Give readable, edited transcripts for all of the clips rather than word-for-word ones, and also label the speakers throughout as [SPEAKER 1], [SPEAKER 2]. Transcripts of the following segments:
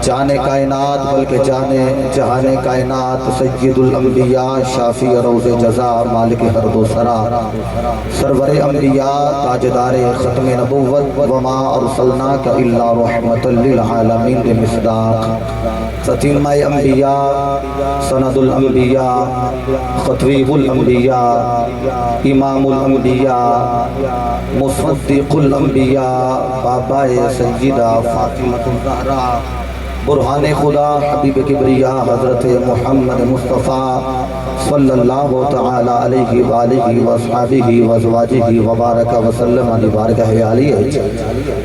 [SPEAKER 1] جانے کائنات بلکہ جانے جہان کائنات سید الانبیاء شافی روز جزا مالک حرد و سرا سرور انبیاء تاجدار ختم نبوت وما ارسلناک الا رحمت للعالمین بمصداق ستیمہ انبیاء سند الانبیاء خطویب الانبیاء امام الانبیاء مصدق الانبیاء بابا سیدہ فاطمہ الزہرا برہان خدا حبیب کبریا حضرت محمد مصطفیٰ صلی اللہ تعالی علیہ وآلہ وصحابہ وزواجہ وبارک وسلم بارک علیہ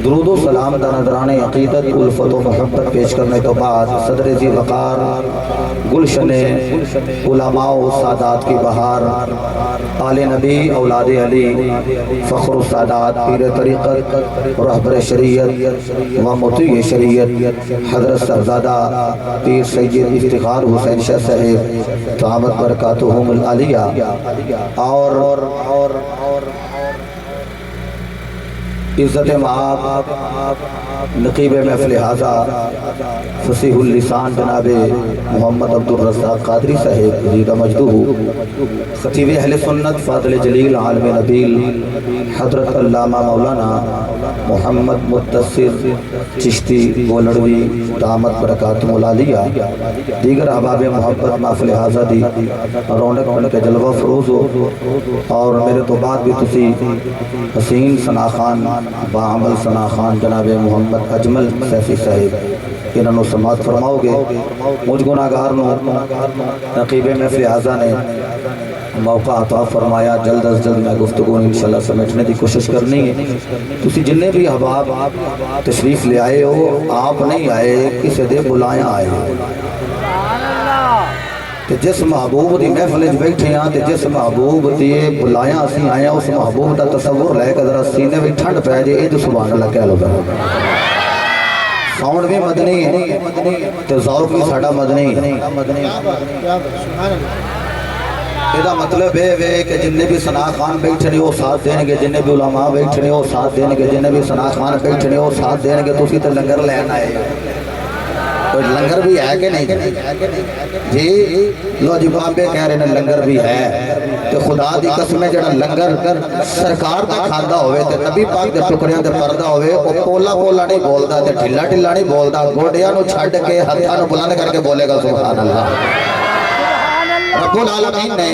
[SPEAKER 1] درود و سلام دا نظران عقیدت الفت و محبت پیش کرنے کے بعد صدر ذی وقار گلشن علماء و سادات کی بہار آل نبی اولاد علی فخر السادات پیر طریقت رہبر شریعت و مطیع شریعت حضرت صاحبزادہ پیر سید افتخار حسین شاہ صاحب دامت برکاتہم العالیہ اور عزت مآب نقیب محفل حاضہ فصیح اللسان جناب محمد عبدالرزاق قادری صاحب جزیدہ مجدوہ خطیب اہل سنت فاضل جلیل عالم نبیل حضرت علامہ مولانا محمد متصر چشتی گولڑوی دامت برکاتہم العالیہ دیگر احباب محبت محفل حاضہ دی رونق ان کے جلوہ فروز اور میرے تو بعد بھی تسی حسین ثنا خان باعمل ثنا خان جناب محمد اجمل سیفی صاحب انہوں نے سماعت فرماؤ گے مجھ گناہگار نقیب محفل حاضہ نے موقع عطا فرمایا جلد از جلد میں گفتگو انشاءاللہ سمیٹنے دی کوشش کرنی ہے تسی جننے بھی احباب تشریف لے آئے ہو آپ نہیں آئے کسے دے بلائیں آئے ہو کہ جس محبوب دی محفل بیٹھے ہیں تے جس محبوب دی بلایاں اسی آیا اس محبوب دا تصور لے کے ذرا سینے بھی ٹھنڈ پہ جائے اے جو سبحان اللہ کہہ لو ساؤنڈ بھی مدنی ہے تے ذوق بھی ساڈا مدنی ہے یہ مطلب ہے کہ جننے بھی ثنا خان بیٹھنے وہ ساتھ دیں گے جننے بھی علماء بیٹھنے وہ ساتھ دیں گے جننے بھی ثنا خان بیٹھنے وہ ساتھ دیں گے تو اسی تے لنگر لینا ہے کوئی لنگر بھی ہے کہ نہیں جی لو جی بابے کہہ رہے ہیں لنگر بھی ہے تو خدا دی قسم ہے جڑا لنگر سرکار دا کھاندہ ہوئے تے نبی پاک دے ٹکڑیاں دے پردہ ہوئے وہ پولا پولا نہیں بولدا تے ڈھلا ڈھلا نہیں بولدا گوڑیاں نو چھڑ کے ہتھاں نو بلند کر کے بولے گا سبحان اللہ رب العالمین نے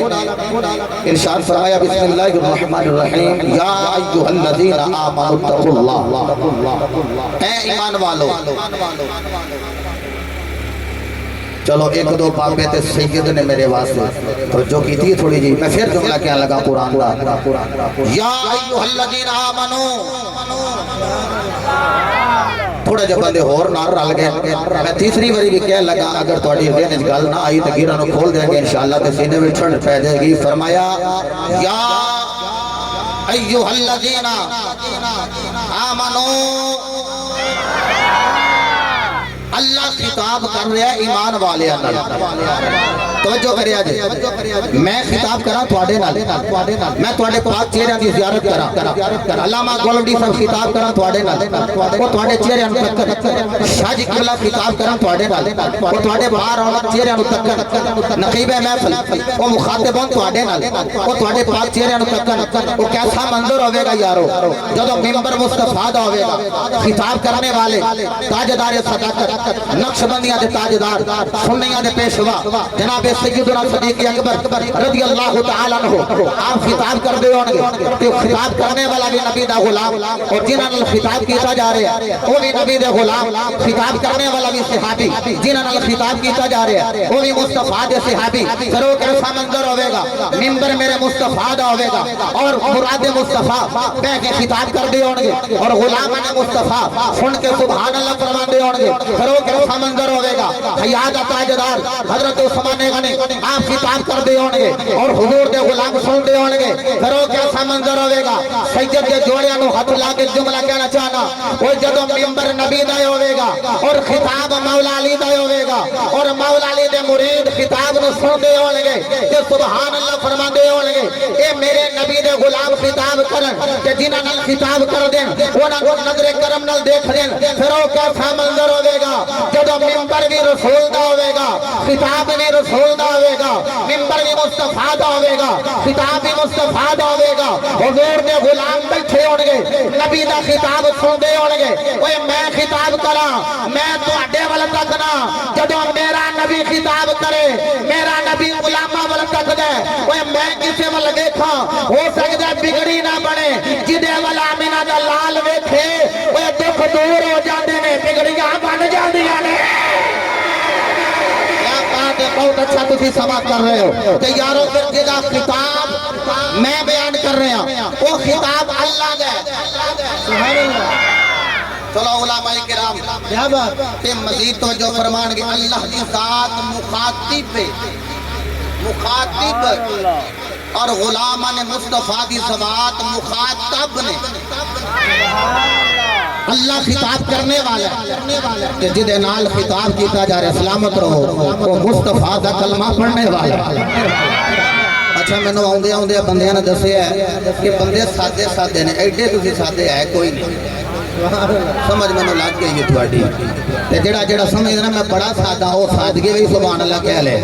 [SPEAKER 1] ارشاد فرمایا بسم اللہ الرحمن الرحیم یا ایھا الذین آمنوا اتقوا اللہ اے ایمان والو چلو ایک دو بابے تے سید نے میرے واسطے تو جو کی تھی تھوڑی جی میں پھر جملہ کیا لگا قرآن دا یا ایھا الذین آمنوا تھوڑے جب بندے اور نار رل گئے میں تیسری باری بھی کہہ لگا اگر تھوڑی دین گل نہ آئی تو گیرہ نو کھول دیں گے انشاءاللہ تے سینے میں ٹھنڈ پہ جائے گی فرمایا یا ایھا الذین آمنوا اللہ خطاب کر رہا ہے ایمان والے توجہ کرے آجے میں خطاب کرا تھوڑے نال میں تھوڑے پاک چہرے کی زیارت کرا علامہ گولڈی صاحب خطاب کرا تھوڑے نال وہ تھوڑے چہرے انتقر شاہ جی قبلہ خطاب کرا تھوڑے نال وہ تھوڑے باہر آنا چہرے انتقر نقیب محفل وہ مخاطبان تھوڑے نال وہ تھوڑے پاک چہرے انتقر وہ کیسا منظر ہوئے گا یارو جدو ممبر مصطفیٰ دا ہوئے گا خطاب کرنے والے تاجدار صداقت نقش بندیاں دے تاجدار سنیاں دے پیشوا جناب سیدنا صدیق اکبر رضی اللہ تعالیٰ عنہ آپ خطاب کر دے ہونگے کہ خطاب کرنے والا بھی نبی دا غلام اور جنہاں نے خطاب کیتا جا رہے ہیں وہ بھی نبی دے غلام خطاب کرنے والا بھی صحابی جنہاں نے خطاب کیتا جا رہے ہیں وہ بھی مصطفیٰ دے صحابی کرو کیسا منظر ہوئے گا ممبر میرے مصطفیٰ دا ہوئے گا اور مراد مصطفیٰ بے کے خطاب کر دے ہونگے اور غلامان مصطفیٰ سن کے سبحان اللہ فرمان دے ہونگے کرو کیسا منظر ہوئے گا حیات تاجدار حضرت عثمان غنی آپ خطاب کر دے ہونگے اور حضور دے غلام سن دے ہونگے کرو کیسا منظر ہوئے گا سید کے جوڑیاں نو ہاتھ لا کے جملہ کہنا چاہنا وہ جدو ممبر نبی دا ہوئے گا اور خطاب مولا علی دا ہوئے گا اور مولا علی دے مرید خطاب نو سن دے ہونگے کہ سبحان اللہ فرما دے ہونگے اے میرے نبی دے غلام خطاب کرن کہ جنہاں نال خطاب کر دیں انہاں کو نظر کرم نال دیکھ دیں کرو کیسا منظر ہوئے گا جدو رسول دا ہوئے گا، خطاب بھی رسول دا ہوئے گا، ممبر بھی مصطفیٰ دا ہوئے گا، خطاب بھی مصطفیٰ دا ہوئے گا، حضور دے غلام بیٹھے ہونگے، نبی دا خطاب سندے ہونگے، وہ میں خطاب کرا، میں تو اڈے والا تک نا، جدو میرا نبی خطاب کرے، میرا نبی غلامہ والا تک دے، وہ میں کسے والا دیکھا، ہو سکتا بگڑی نہ بنے، جدے والا آمینہ دا لال ویکھے، وہ دکھ دور ہو جاندے نے، بگڑیاں بن جاندیاں نے۔ بہت اچھا تسی سماعت کر رہے ہو کہ یارو پھر جدا خطاب میں بیان کر رہے ہیں وہ خطاب اللہ دے سبحان اللہ۔ چلو علماء کرام تے مزید توجہ فرمان گے اللہ دی ذات مخاطب اور غلامان مصطفیٰ دی ذات مخاطب نے۔ اللہ خطاب کرنے والا کہ جدے نال خطاب کیتا جا رہے سلامت رہو وہ مصطفیٰ دا کلمہ پڑھنے والا۔ اچھا میں نے آؤندے بندیاں نے دسے ہے کہ بندے سادے نے، ایڈے تسی سادے ہے کوئی نہیں، سمجھ میں نے لگ گئی یہ تھوڑی تے جڑا سمجھنا میں بڑا سادہ ہو سادگی بھی سبحان اللہ کہہ لے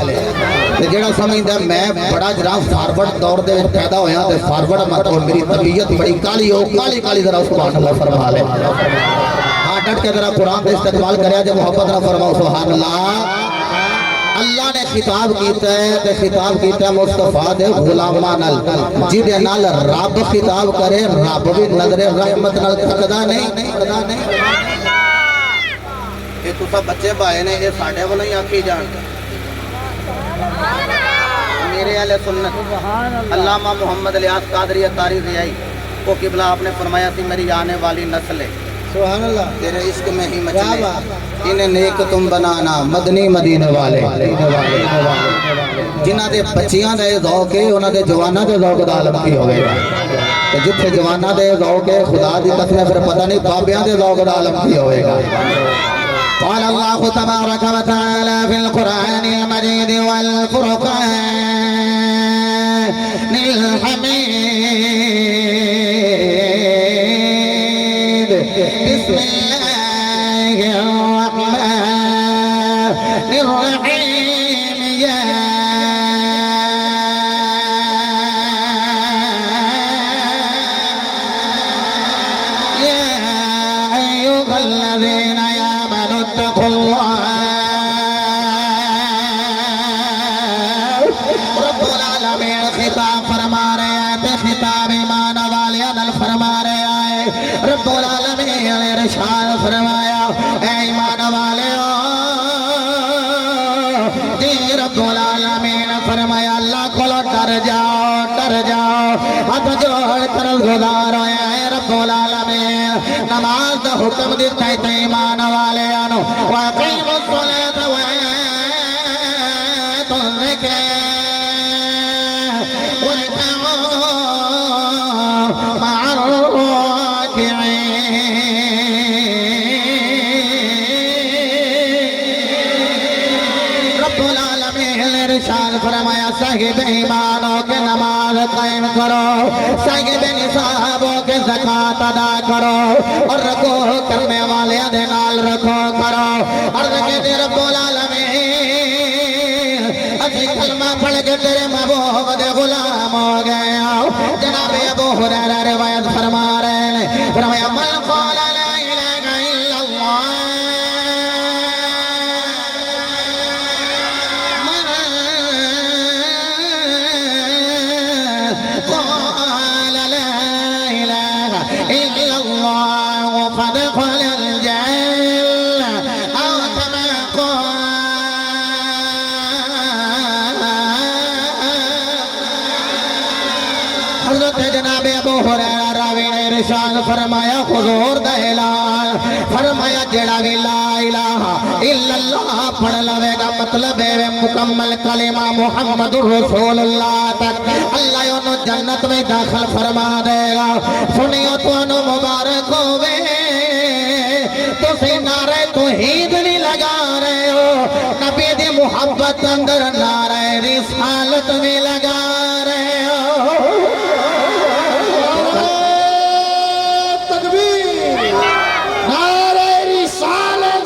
[SPEAKER 1] تے جڑا سمجھدا میں بڑا جرا فارورڈ دور دے پیدا ہویا تے فارورڈ مت ہو، میری طبیعت بڑی کالی ہو، کالی ذرا سبحان اللہ فرما لے۔ ہاں ڈٹ کے ذرا قرآن کا استقبال کریا جے محبت نہ فرماؤ سبحان اللہ۔ اللہ نے خطاب کیتا ہے تے خطاب کیتا ہے مصطفیٰ دے غلاماں نال، جدے نال رب خطاب کرے رب بھی نظر رحمت نال تکدا نہیں۔ یہ تو سب بچے بھائی نے یہ ساڑھے وہ نہیں آکھی جان میرے اہل سنت علامہ محمد الیاس قادری اتاری ضیائی وہ قبلہ آپ نے فرمایا تھی میری آنے والی نسل ہے سبحان اللہ تیرے عشق میں ہی مچلے انہیں نیک تم بنانا مدنی مدینے والے جنہ دے بچیاں دے ذوق ہے انہ دے جوانہ دے ذوق دا عالم کی ہو گئے گا جتھے جوانہ دے ذوق ہے خدا دی قسم پھر پتہ نہیں بابیاں دے ذوق دا عالم کی ہوئے گا۔ قال اللہ تبارک و تعالی فی القرآن المجید والفرقان الحمید بسم اللہ الرحمن الرحیم یا ایوہ الذین اتقوا اللہ رب العالمین خطاب فرما رہے ہیں خطاب ایمان والیاں نال فرما رہے ہیں رب العالمین نے ارشاد فرمایا اے ایمان والیوں جی رب العالمین نے فرمایا اللہ کو ڈر جاؤ ہاتھ جوڑ کر گزار ہوئے ہیں رب العالمین نماز دا حکم دیتا ہے ایمان والیاں نو وَأَقِیمُوا الصَّلَاةَ وَآتُوا الزَّکَاةَ وَارْكَعُوا مَعَ الرَّاكِعِينَ رب العالمین نے ارشاد فرمایا صاحب ایمانوں کے نماز قائم کرو صاحب نصابوں کے زکاة ادا کرو اور رکو کرنے والے دے نال رکھو کرو عرض کے دے رب العالمین اسی کلمہ پڑھ کے تیرے محبوب دے غلام ہو گئے جناب ابو ہریرہ روایت فرما رہے ہیں فرمایا من قال لا الہ الا اللہ قال لا إله إلا الله فدخل الجنة أو كما قال حضرت جناب ابو ہریرہ راوی نے ارشاد فرمایا حضور دا اعلان فرمایا جڑا بھی لا الہ الا اللہ پڑھ لوے گا مطلب ہے مکمل کلمہ محمد رسول اللہ تک اللہ انہوں جنت میں داخل فرما دے گا سنیو تو انہوں مبارک ہوئے تو سی نعرہ توحید نہیں لگا رہے ہو نبی دی محبت اندر نعرہ رسالت بھی لگا رہے ہو تکبیر نعرہ رسالت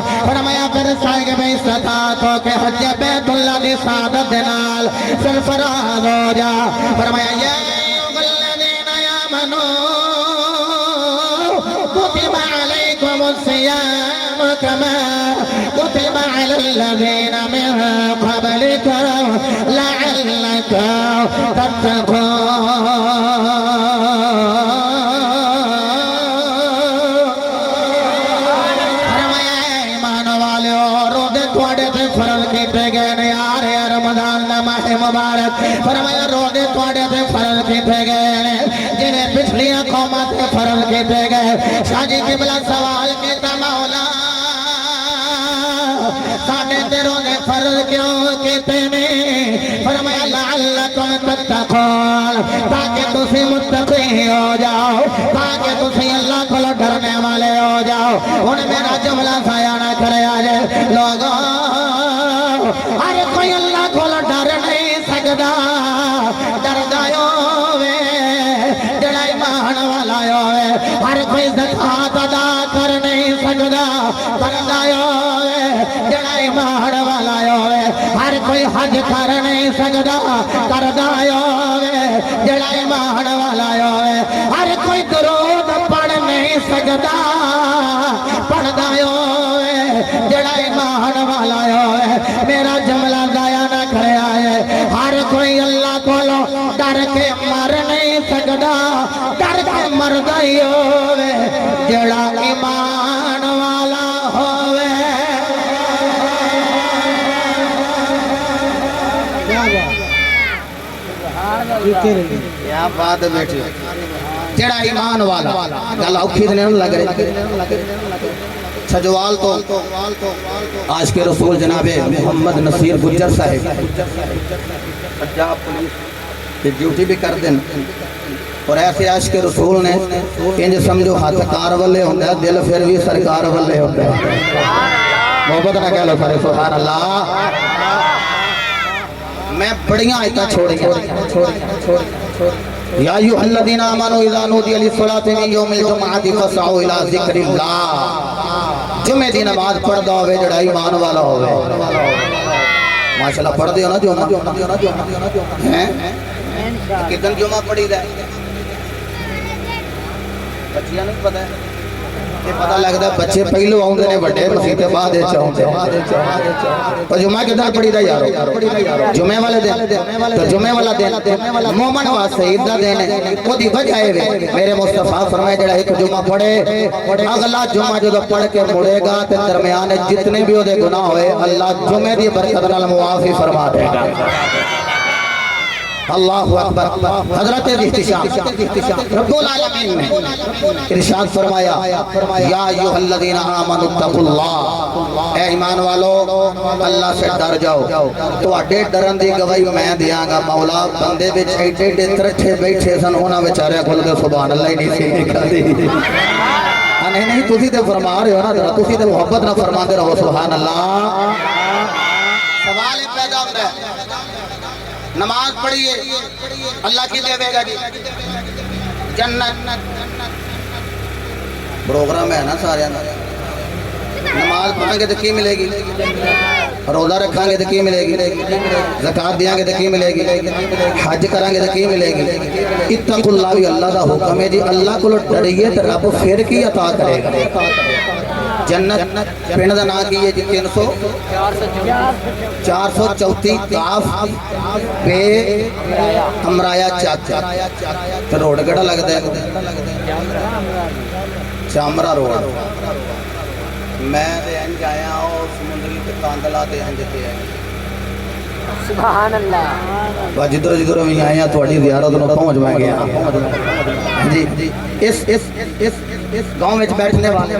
[SPEAKER 1] فرمایا پھر صاحب استطاعت ہو کے حج بیت اللہ دی سعادت نال سرفراز ہو جا فرمایا یا ایھا الذین آمنوا کتب علیکم الصیام کما کتب علی الذین من قبلکم لعلکم تتقون مبارک فرمایا روزے تواڈے تے فرض کیتے گئے جنہیں پچھلیاں قوماں تے فرض کیتے گئے شاہ جی قبلہ سوال کیتا مولا ساڈے تے روزے فرض کیوں کیتے نے فرمایا لعلکم تتقون تاکہ تسی متقی ہو جاؤ تاکہ تسی اللہ کو ڈرنے والے ہو جاؤ ہن میرا جملہ ضائع نہ کرے آجے لوگوں ہر کوئی اللہ کو ڈر نہیں سکدا ڈردا ہوے جڑا ایمان والا ہوے ہر کوئی زکات ادا کر نہیں سکدا ڈردا ہوے جڑا ایمان والا ہوے ہر کوئی حج کر نہیں سکدا ڈردا ہوے جڑا ایمان والا ہوے ہر کوئی درود پڑھ نہیں سکدا پڑھدا ہوے جڑا ایمان والا ہوے میرا جملہ ضائع نہ کرے آئے ہر کوئی اللہ کو ڈر کے مر نہیں سکدا ڈر کے مردا ہی ہوے جڑا ایمان والا ہوے کیا بات ہے بیٹھے جڑا ایمان والا گل اوکھی تے نہیں لگ رہی سجوال تو آج کے رسول جناب محمد نصیر گجر صاحب پنجاب پولیس کی ڈیوٹی بھی کر دیں اور ایسے آج کے رسول نے انج سمجھو ہاتھ کار والے ہوتا ہے دل پھر بھی سرکار والے ہوتا ہے محبت نہ کہہ لو سارے سبحان اللہ میں بڑیاں آیتاں چھوڑی یا ایھا الذین آمنوا اذا نودی للصلاۃ من یوم الجمعۃ فاسعوا الی ذکر اللہ جمعے دی نماز پڑھدا ہوے جڑا ایمان والا ہوے ماشاءاللہ پڑھ دیو نا جمعہ ہیں کدن جمعہ پڑھی دا بچیاں نہیں پتہ ہے یہ پتہ لگدا بچے پہلو آوندے نے بڑے مسیتے بعد وچ آوندے پر جمعہ کدن پڑھی دا یارو جمعے والے دن تو جمعے والا دن مومن واسطے عید دا دن ہے اودی وجہ ہے میرے مصطفی فرمایا جڑا ایک جمعہ پڑھے اگلا جمعہ جدوں پڑھ کے مڑے گا تے درمیان جتنے بھی اودے گناہ ہوئے اللہ جمعے دی برکت نال معافی فرما دے گا اللہ اکبر حضرت احتشام رب العالمین نے ارشاد فرمایا یا ایھا الذین آمنوا اتقوا اللہ اے ایمان والو اللہ سے ڈر جاؤ تواڈے ڈرن دی گواہی میں دیاں گا مولا بندے وچ ایڈے ایڈے ترٹھے بیٹھے سن انہاں بیچارے کول تے سبحان اللہ ہی نہیں سی نکلدی نہیں تسی تے فرما رہے ہو نا تسی تے محبت نہ فرماندے رہو سبحان اللہ سوال پیدا ہوندا ہے نماز پڑھیے اللہ کی دے گا جی جنت پروگرام ہے نا سارے نماز پڑھیں گے تو کی ملے گی روزہ رکھیں گے تو کی ملے گی زکات دیاں گے تو کی ملے گی حج کریں گے تو کی ملے گی اتقوا اللہ بھی اللہ دا حکم ہے جی اللہ کو ڈریے تو رب پھر کی عطا کرے گا جنت پنڈ دا نام کی ہے جی 434 کاف بے امرایا چاچا تو روڈ کیڑا لگدا ہے چامرا روڈ میں دے انج آیا اور سمندری تے کاندلا دے انج تے سبحان اللہ جدھر جدھر میں آیا تھوڑی زیارت نو پہنچ میں گیا جی اس گاؤں میں بیٹھنے والے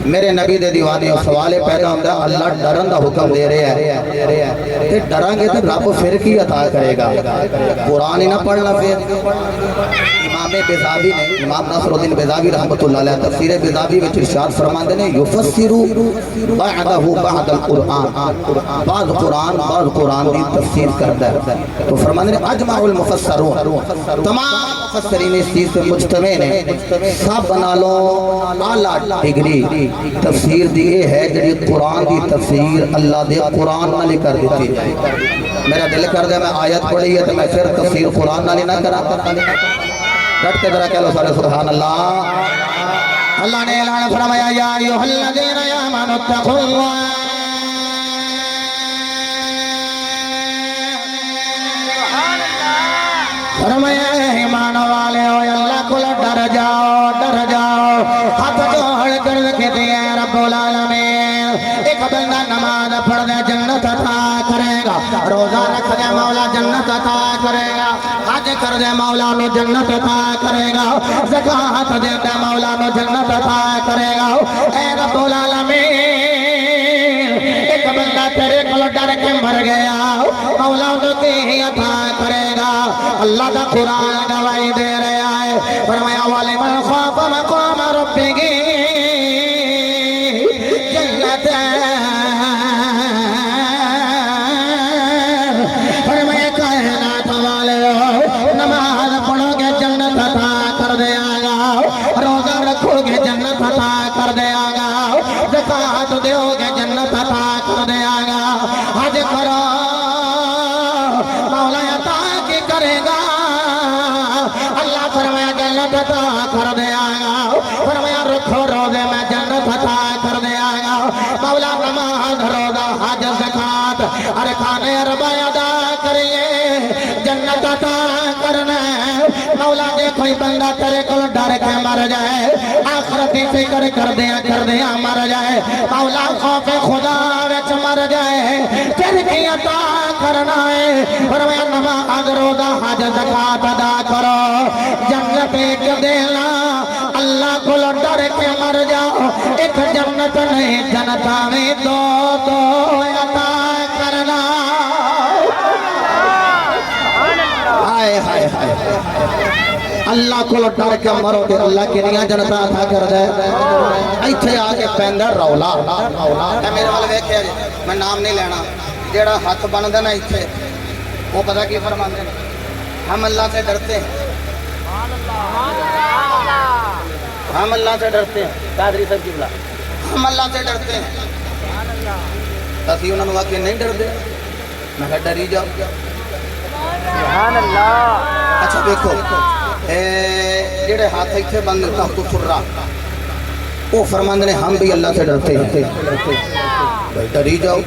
[SPEAKER 1] میرے نبی دے دیوانے اور سوال پیدا ہوتا ہے اللہ ڈرن دا حکم دے رہے ہیں تے ڈران گے تو رب پھر کی عطا کرے گا قرآن ہی نہ پڑھنا پھر امام بیضاوی نے امام ناصر الدین بیضاوی رحمۃ اللہ علیہ تفسیر بیضاوی وچ ارشاد فرماندے نے یفسر بعدہ بعد القرآن بعض قرآن دی تفسیر کرتا ہے تو فرماندے نے اجمع المفسرون تمام مفسرین اس چیز سے مجتمع نے سب بنا نالوں اعلی ڈگری تفسیر دی یہ ہے جڑی قرآن دی تفسیر اللہ دے قرآن نال ہی کر دیتی جائے. میرا دل کر دے میں آیت پڑھی ہے تو میں پھر تفسیر قرآن نال ہی نہ کرا. ڈٹ کے ذرا کہہ لو سارے سبحان اللہ. اللہ نے اعلان فرمایا یا ایھا الذین آمنوا اتقوا اللہ فرمایا ایمان والے ہو اللہ کو ڈر جاؤ ہاتھ جوڑ کر کہتے ہیں رب العالمین ایک بندہ نماز پڑھ دے جنت عطا کرے گا, روزہ رکھ دے مولا جنت عطا کرے گا, حج کر دے مولا نو جنت عطا کرے گا, زکات دے دے مولا نو جنت عطا کرے گا. اے رب العالمین ایک بندہ تیرے کو ڈر کے مر گیا مولا نو کی عطا کرے گا. اللہ دا قرآن گواہی دے رہا ہے فرمایا وَلِمَنْ خَافَ مَقَامَ رَبِّهِ جنتان. فرمایا کائنات والے نماز پڑھو گے جنت عطا کر دیا گا, روزہ رکھو گے جنت عطا کر دیا گا, زکات دیو گے جنت عطا کر دیا گا, حج کرو مولا عطا کی کرے گا اللہ. فرمایا جنت عطا کر دیا گا, فرمایا رکھو روزے میں جنت عطا کر دیا گا. مولا نماز روزہ حج زکات ارکان اربع ادا کریے جنت عطا کرنا. مولا دے کوئی بندہ تیرے کو ڈر کے مر جائے آخرتی فکر کر دیا مر جائے, مولا خوف خدا وچ مر جائے پھر کی عطا کرنا ہے. فرمایا نماز روزہ حج زکات ادا کرو جنت ایک دینا اللہ کو ڈر کے مر جاؤ ایک جنت نہیں جنتا میں دو عطا کرنا. ہائے ہائے ہائے اللہ کو ڈر کے مرو تے اللہ کی نیا جنتا عطا کر دے. ایتھے آ کے پیندا رولا اے میرے وال ویکھیا جی میں نام نہیں لینا جیڑا ہاتھ بندا نا ایتھے وہ پتہ کی فرماندے ہیں ہم اللہ سے ڈرتے ہیں, ہم اللہ سے ڈرتے ہیں. قادری صاحب کی بلا ہم اللہ سے ڈرتے ہیں. اسی انہوں نے واقعی نہیں ڈرتے. میں کہا ڈری جاؤ سبحان اللہ. اچھا دیکھو جڑے ہاتھ ایتھے بند تحت سرا وہ فرماندے نے ہم بھی اللہ سے ڈرتے ہیں. بھائی ڈری جاؤ.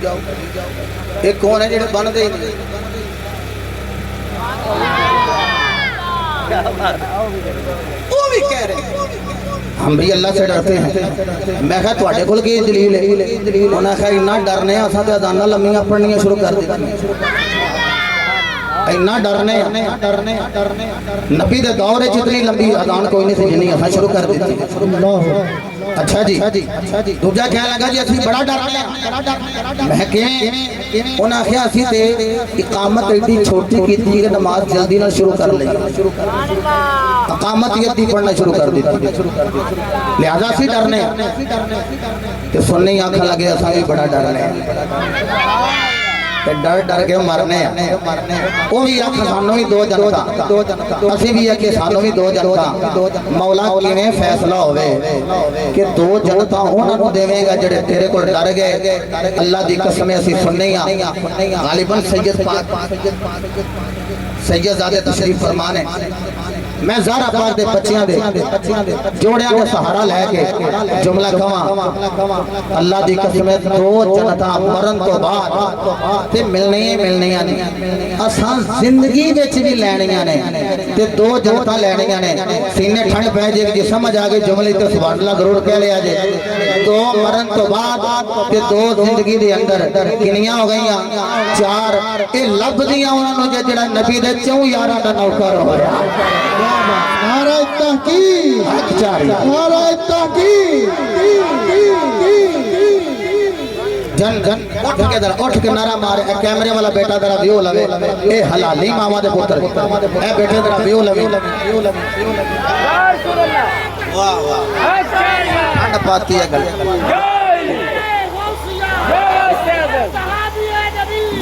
[SPEAKER 1] ایک کون ہے جڑے بن دے وہ بھی کہہ رہے ہیں ہم بھی اللہ سے ڈرتے ہیں. میں کہا تواڈے کول کی دلیل ہے؟ انہوں نے کہا اتنا ڈرنے اساں تے اذاناں لمبیاں پڑھنیاں شروع کر دتیاں. اتنا ڈرنے نبی دے دور وچ اتنی لمبی اذان کوئی نہیں سی جنی اساں شروع کر دتی. اچھا جی دوجا کہنے لگا جی اسی بڑا ڈرنے ہیں. میں کیویں؟ انہاں آخیا اسی تے اقامت ایڈی چھوٹی کیتی کہ نماز جلدی نہ شروع کر لئی, اقامت یدی پڑھنا شروع کر دیتی لہذا اسی ڈرنے کہ سننے ہی آنکھاں لگے اساں بھی بڑا ڈرنے ڈر کے مرنے. وہ بھی آخ سانوں بھی دو جنتا اسی بھی آخ سانوں بھی دو جنتا. مولا کیویں فیصلہ ہوئے کہ دو جنتا انہاں نوں دیویں گا جڑے تیرے کول ڈر گئے. اللہ دی قسم اسی سننے ہاں غالباً سید پاک سید زادے تشریف فرمانے میں زہرا پاک دے بچیاں دے جوڑیاں دے سہارا لے کے جملہ کہاں اللہ دی قسم دو جنتا مرن تو بعد تے ملنیاں نہیں اساں زندگی وچ بھی لینیاں نے تے دو جنتا لینیاں نے. سینے ٹھنڈ پے جے جی سمجھ آ گئی جملے تے سبحان اللہ ضرور کہہ لیا جے. دو مرن تو بعد تے دو زندگی دے اندر کنیاں ہو گئیاں چار. اے لبدیاں انہاں نوں جڑا نبی دے 4 یاراں دا نوکر ہویا.
[SPEAKER 2] نعرہ تحقیق نعرہ تحقیق.
[SPEAKER 1] جن اٹھ کے ذرا اٹھ کے نعرہ مارے. اے کیمرے والا بیٹا ذرا ویو لوے. اے حلالی ماما دے پتر اے بیٹے ذرا ویو لوے. واہ واہ ٹھنڈ پاتی ہے گل.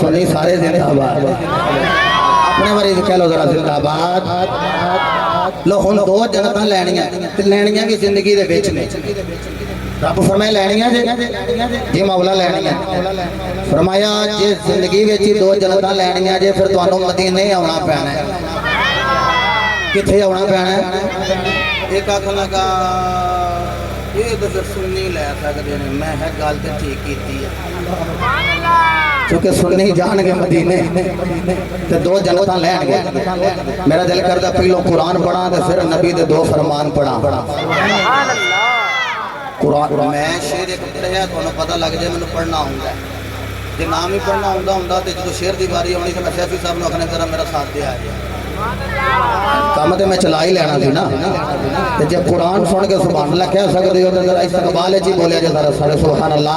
[SPEAKER 1] ਸੁਣੀ ਸਾਰੇ ਜ਼ਿੰਦਾਬਾਦ ਆਪਣੇ ਬਾਰੇ ਕਹਿ ਲੋ ਜ਼ਰਾ ਜ਼ਿੰਦਾਬਾਦ ਲੋ ਹੁਣ ਦੋ ਜਨਤਾਂ ਲੈਣੀਆਂ ਤੇ ਲੈਣੀਆਂ ਵੀ ਜ਼ਿੰਦਗੀ ਦੇ ਵਿੱਚ ਨੇ ਰੱਬ ਫਰਮਾਏ ਲੈਣੀਆਂ ਜੇ ਮੌਲਾ ਲੈਣੀਆਂ ਫਰਮਾਇਆ ਜੇ ਜ਼ਿੰਦਗੀ ਵਿੱਚ ਹੀ ਦੋ ਜਨਤਾਂ ਲੈਣੀਆਂ ਜੇ ਫਿਰ ਤੁਹਾਨੂੰ ਮਦੀਨੇ ਆਉਣਾ ਪੈਣਾ ਹੈ ਕਿੱਥੇ ਆਉਣਾ ਪੈਣਾ ਹੈ ਇੱਕ ਆਖਣ ਲਗਾ ਇਹ ਤਾਂ ਫਿਰ ਸੁਣਨੀ ਲੈ ਸਕਦੇ ਨੇ ਮੈਂ ਹੈ ਗੱਲ ਤੇ ਠੀਕ ਕੀਤੀ ਹੈ ਕਿਉਂਕਿ ਸੁਣਨੀ ਜਾਣਗੇ ਮਦੀਨੇ ਤੇ ਦੋ ਜਨਤਾਂ ਲੈਣਗੇ ਮੇਰਾ ਦਿਲ ਕਰਦਾ ਪਹਿਲੋਂ ਕੁਰਾਨ ਪੜਾਂ ਤੇ ਫਿਰ ਨਬੀ ਦੇ ਦੋ ਫਰਮਾਨ ਪੜਾਂ ਸੁਭਾਨ ਅੱਲਾਹ ਕੁਰਾਨ ਮੈਂ ਸ਼ੇਰ ਇੱਕ ਪੜਿਆ ਤੁਹਾਨੂੰ ਪਤਾ ਲੱਗ ਜਾਏ ਮੈਨੂੰ ਪੜਨਾ ਆਉਂਦਾ ਜੇ ਨਾਮ ਹੀ ਪੜਨਾ ਆਉਂਦਾ ਤੇ ਜਦੋਂ ਸ਼ੇਰ ਦੀ ਵਾਰੀ ਆਉਣੀ ਤੇ ਮੈਂ ਸੈਫੀ ਸਾਹਿਬ ਨੂੰ ਆਖਣਾ ਜਰਾ ਮੇਰਾ ਸਾਥ ਦੇ ਆ ਜਾ ਕੰਮ ਤੇ ਮੈਂ ਚਲਾ ਹੀ ਲੈਣਾ ਸੀ ਨਾ ਤੇ ਜੇ ਕੁਰਾਨ ਸੁਣ ਕੇ ਸੁਭਾਨ ਅੱਲਾਹ ਕਹਿ ਸਕਦੇ ਹੋ ਤੇ ਜ਼ਰਾ ਇਸਤਕਬਾਲ ਚ ਹੀ ਬੋਲਿਆ ਜੇ ਜ਼ਰਾ ਸਾਰੇ ਸੁਭਾਨ ਅੱਲਾਹ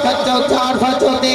[SPEAKER 1] 434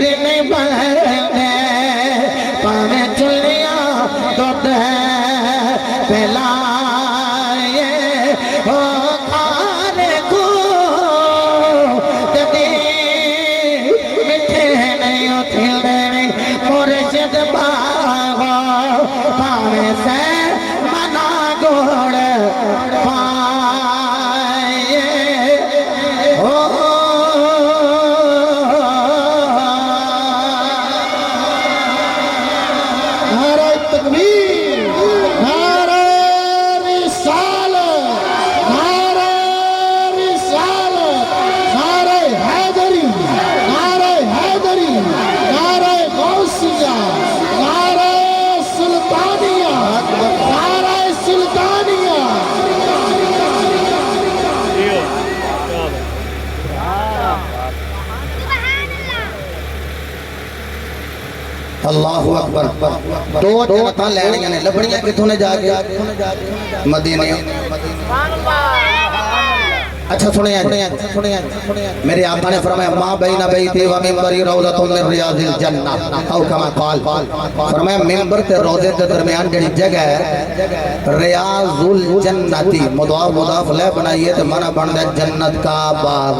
[SPEAKER 1] نہیں بنے پاویں چلیاں دودھ پلائے او کھانے کو کدی میٹھے نہیں اتھلے مرشد باغا پاویں سے منا گوڑ پائے او
[SPEAKER 2] نعرہ تکبیر، نعرہ رسالت، نعرہ رسالت، نعرہ حیدری، نعرہ حیدری، نعرہ غوثیہ، نعرہ سلطانیہ، نعرہ سلطانیہ۔
[SPEAKER 1] اللہ اکبر دو جنتاں لینیاں نے لبڑیاں کتھوں نے جا کے مدینے اچھا سنیں میرے آقا نے فرمایا ما بین بیتی و منبری روضۃ من ریاض الجنہ او کما قال فرمایا منبر تے روضے دے درمیان جڑی جگہ ہے ریاض الجنتی مضاف مضاف لے بنائیے تے معنی بندا جنت کا باغ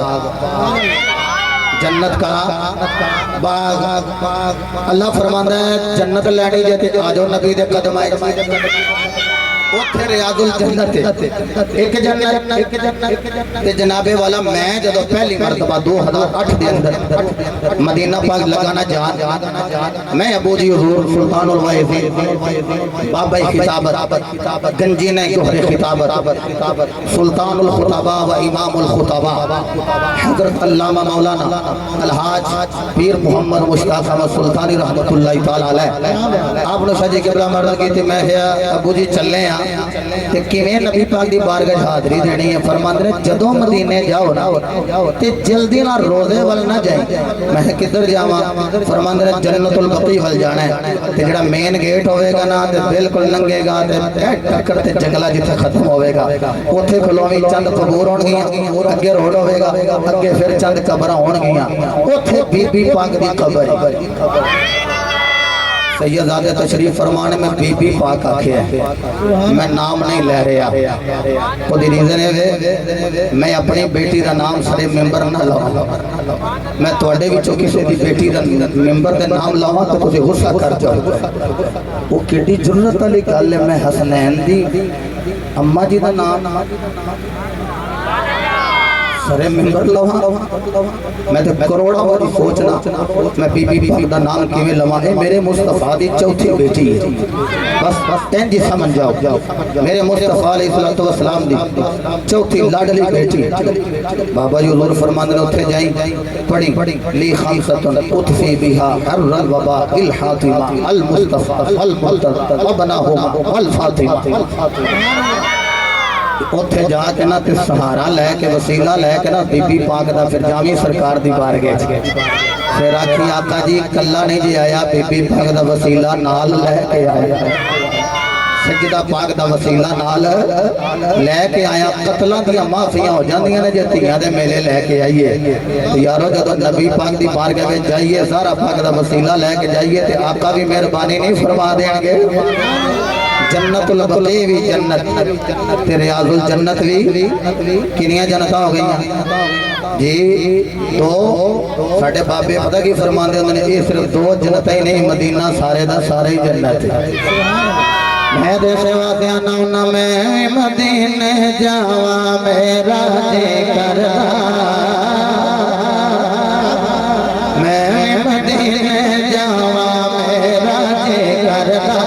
[SPEAKER 1] جنت کا باغ اللہ فرماندا ہے جنت لینی جے تے آجو نبی دے قدم آئے اوتھے ریاض الجنت ایک جنت تے جناب والا میں جدو پہلی مرتبہ 2008 دے اندر مدینہ پاک لگانا جان میں ابو جی حضور سلطان الوائزین بابا خطابت گنجین جوہر خطابت سلطان الخطباء و امام الخطباء حضرت علامہ مولانا الحاج پیر محمد مشتاق احمد سلطانی رحمت اللہ تعالی علیہ آپ نے سجی قبلہ مرد کی تھی میں ابو جی چلنے ہیں تے کیویں نبی پاک دی بارگاہ حاضری دینی ہے فرماندے نے جدوں مدینے جاؤ نا تے جلدی نہ روزے ول نہ جائیں میں کدھر جاواں فرماندے نے جنت البقیع ول جانا ہے تے جڑا مین گیٹ ہوے گا نا تے بالکل لنگے گا تے ٹکر تے جنگلا جتھے ختم ہوے گا اوتھے کھلوویں چند قبور ہون گیاں اگے روڈ ہوے گا اگے پھر چند قبراں ہون گیاں اوتھے بی بی پاک دی قبر سیدزادے تشریف فرمانے میں بی بی پاک آکھے ہے میں نام نہیں لے رہا وہ دی ریزن ہے میں اپنی بیٹی دا نام سارے ممبر نہ لاؤں میں توڑے بھی چوکی سے دی بیٹی دا ممبر دے نام لاؤں تو تجھے غصہ کر جاؤں وہ کٹی جرنت علی گالے میں حسنین دی اممہ جی دا نام سارے ممبر لوہاں میں تو کروڑا ہو سوچنا میں بی بی پاک دا نام کیویں لواں ہے میرے مصطفیٰ دی چوتھی بیٹی ہے بس تین جی سمجھ جاؤ میرے مصطفیٰ علیہ السلام دی چوتھی لاڈلی بیٹی بابا جی حضور فرماندے نے اوتھے جائیں پڑھی لی خمسۃ اطفی بها حر الوباء الحاطمہ المصطفیٰ المرتضی وبناہما والفاطمہ اوتھے جا کے نا تے سہارا لے کے وسیلہ لے کے نا بی بی پاک دا پھر جامی سرکار دی بارگاہ پھر آکھی آقا جی کلا نہیں جی آیا بی بی پاک دا وسیلہ نال لے کے آیا سجدہ پاک دا وسیلہ نال لے کے آیا قتلاں دیا معافیاں ہو جاندیاں نے جے تیاں دے میلے لے کے آئیے یارو جدو نبی پاک دی بارگاہ میں جائیے سارا پاک دا وسیلہ لے کے جائیے تے آقا بھی مہربانی نہیں فرما دیں گے جنت البقیع بھی جنت تے ریاض الجنت بھی کنیاں جنتاں ہو گئی ہیں جی تو ساڑھے بابے پتہ کی فرمان دے انہوں نے یہ صرف دو جنتیں ہی نہیں مدینہ سارے دا سارے جنت میں دے سوا دیانا ہونا میں مدینے جاوا میرا جے کرا میں مدینے جاوا میرا جے کرا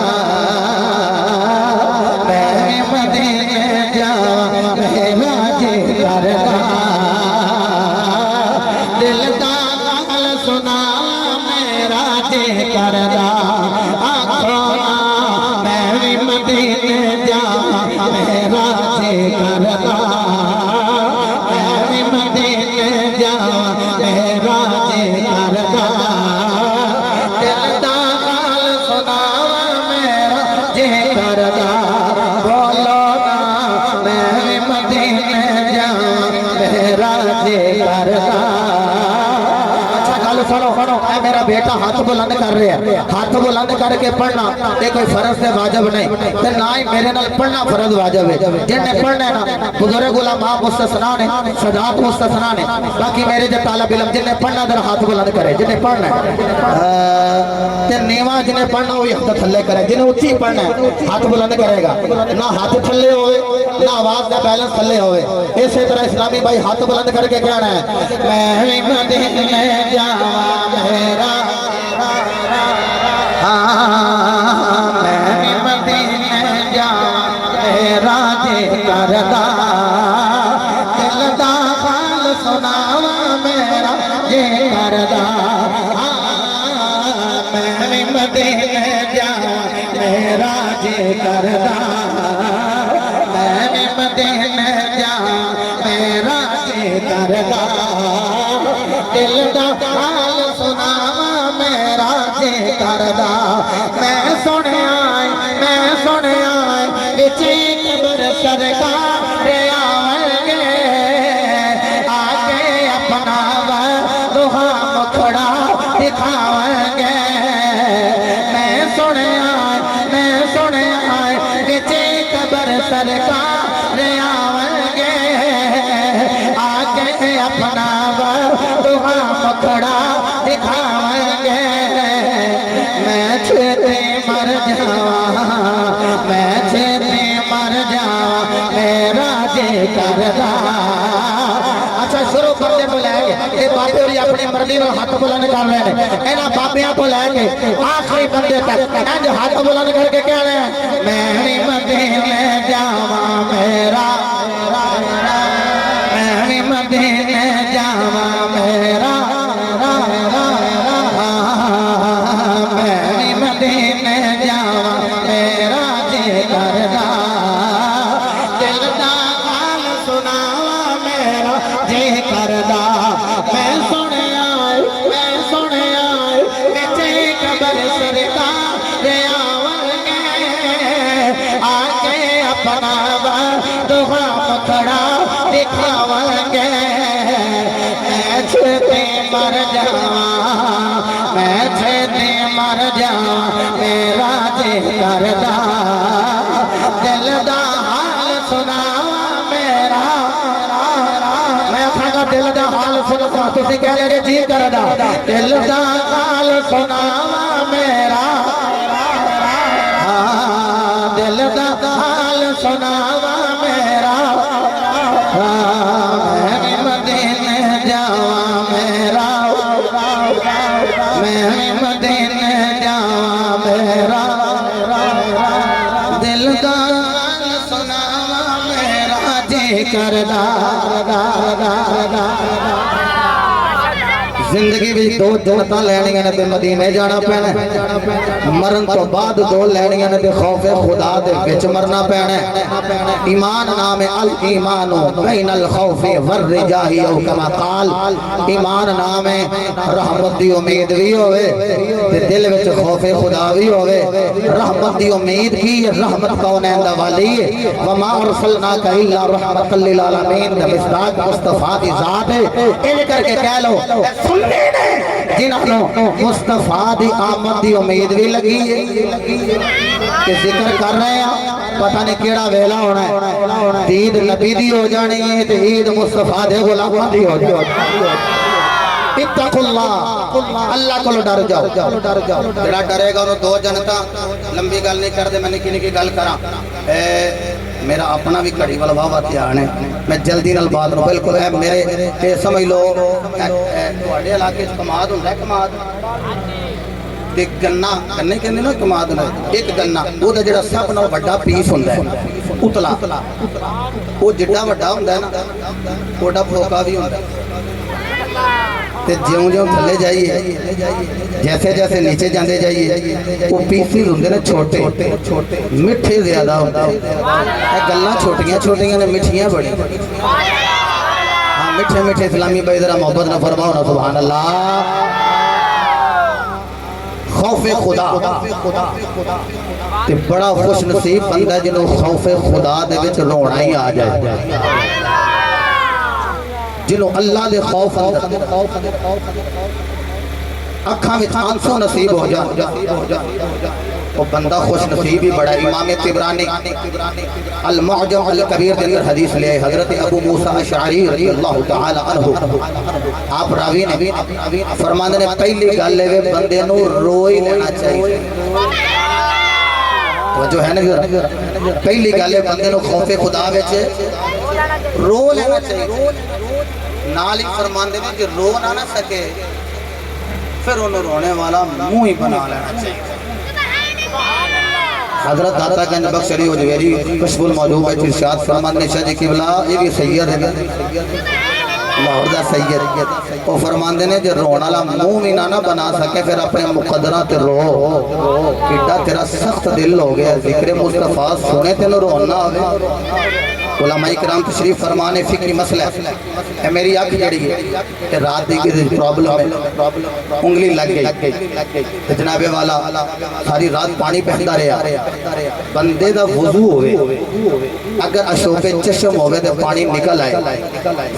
[SPEAKER 1] بیٹا ہاتھ بلند کر رہا ہے ہاتھ بلند کر کے پڑھنا یہ کوئی فرض سے واجب نہیں تے نہ ہی میرے نال پڑھنا فرض واجب ہے جن نے پڑھنا ہے نا بزرگ علماء مستثنا نے سادات مستثنا نے باقی میرے جو طالب علم جن نے پڑھنا ذرا ہاتھ بلند کرے جن نے پڑھنا ہے تے نیواں جن نے پڑھنا وہ ہاتھ تھلے کرے جن نے اونچی پڑھنا ہے ہاتھ بلند کرے گا نہ ہاتھ تھلے ہوئے نہ آواز کا بیلنس تھلے ہوئے اسی طرح اسلامی بھائی ہاتھ بلند کر کے کہنا ہے میں مدینے جاواں میرا میں مدینے جاواں میرا جی کردا دل دا حال سناواں میرا جی کردا میں مدینے جاواں میرا جی کردا میں مدینے جاواں میرا جی کردا دل دا حال سناواں میرا جی کردا میں سنیا وچ قبر سرکار آون گے آگے اپنا روحا مکھڑا دکھاون گے میں سنیا وچ قبر سرکار آون گے آگے اپنا روحا مکھڑا دکھاون گے میں چھتی مر جاواں میں چھتی مر جاواں میرا جی کردا اچھا شروع کرتے کو لے کے یہ بابے ہوئی اپنی مرضی میں ہاتھ بلند کر رہے ہیں اینا بابیاں کو لے کے آخری بندے تک انج ہاتھ بلند کر کے کہہ رہے ہیں میں مدینے جاواں میرا میں مدینے جاواں میرا میں مدینے جاواں میرا جی کردا دل دا حال سناواں میرا جی کردا میں سنیا وچ قبر سرکار آون گے آگے اپنا روحا مکھڑا دکھاون گے میں چھتی مر جاواں میں چھتی مر جاواں میرا جی کردا دل دا حال سناواں میرا میں آکھاں گا دل دا حال سناواں تسی کہہ لے جی کردا دل دا حال سناواں میرا دل دا حال سناواں میرا میں مدینے جاواں میرا میں مدینے جاواں میرا دل دا حال سناواں میرا جی کردا زندگی بھی دو جنتاں لینیاں نے تے مدینے جانا پینا مرن تو بعد دو لینیاں نے تے خوف خدا دے وچ مرنا پینا ایمان نام الایمان بین الخوف والرجاء او کما قال ایمان نام رحمت دی امید بھی ہوئے تے دل وچ خوف خدا بھی ہوئے رحمت دی امید کی رحمت کونین دا والی ہے وما ارسلناک الا رحمت للعالمین دا مصداق مصطفیٰ دی ذات ہے یہ کر کے کہہ لو جنہوں مصطفیٰ دی آمد دی امید بھی لگی ہے کہ ذکر کر رہے ہیں پتہ نہیں کیڑا ویلا ہونا ہے عید نبی دی ہو جانی ہے تو عید مصطفیٰ دے غلاماں دی ہو جانی اتقوا اللہ اللہ کو ڈر جاؤ جڑا ڈرے گا انہوں دو جنتا لمبی گل نہیں کر دے میں نکی نکی گل کراں میرا اپنا بھی کڑی والا واہ دھیان ہے میں جلدی نال بات نو بالکل ہے میرے تے سمجھ لو تواڈے علاقے وچ کماد ہوندا ہے کماد تے گنے کہندے نا کماد نو ایک گنا او دا جڑا سب نال بڑا پیس ہوندا ہے اتلا او جڈا بڑا ہوندا ہے نا اوڈا پھوکا بھی ہوندا ہے تے جیوں جیوں تھلے جائیے جیسے جیسے نیچے جاندے جائیے وہ پیسز ہوندے نے چھوٹے مٹھے زیادہ ہوندے اے گلاں چھوٹیاں نے مٹھیاں بڑی ہاں میٹھے اسلامی بھائی ذرا محبت نہ فرماؤ نا سبحان اللہ خوف خدا تے بڑا خوش نصیب بندہ جنوں خوف خدا دے وچ رونا ہی آ جائے جنہوں اللہ دے خوف اکھاں وچ آنسو نصیب ہو جا وہ بندہ خوش نصیب ہی بڑا امام طبرانی المعجم الکبیر کے اندر حدیث لے حضرت ابو موسیٰ اشعری رضی اللہ تعالی عنہ آپ راوی نے فرماندے نے پہلی گل ہے بندے نو رو ہی لینا چاہیے جو ہے نا پہلی گل ہے بندے نو خوف خدا وچ رو لینا چاہیے نال ہی فرماندے نے کہ رو نہ سکے پھر انہوں رونے والا منہ ہی بنا لینا چاہیے حضرت داتا گنج بخش علی حجویری کشف المعجوب ہے ارشاد فرماندے شاہ جی قبلہ یہ بھی سید ہے لاہور دا سید وہ فرماندے نے جو رونا لا منہ بھی نہ بنا سکے پھر اپنے مقدرہ تے رو کیڈا تیرا سخت دل ہو گیا ذکر مصطفیٰ سنے تے نو رونا ہوئے علماء کرام تشریف فرمانے فکری مسئلہ ہے میری آنکھ جڑی ہے رات دی کی پرابلم ہے انگلی لگ گئی جناب والا ساری رات پانی پہندا رہا بندے دا وضو ہوئے اگر اشوک چشم ہوئے تو پانی نکل آئے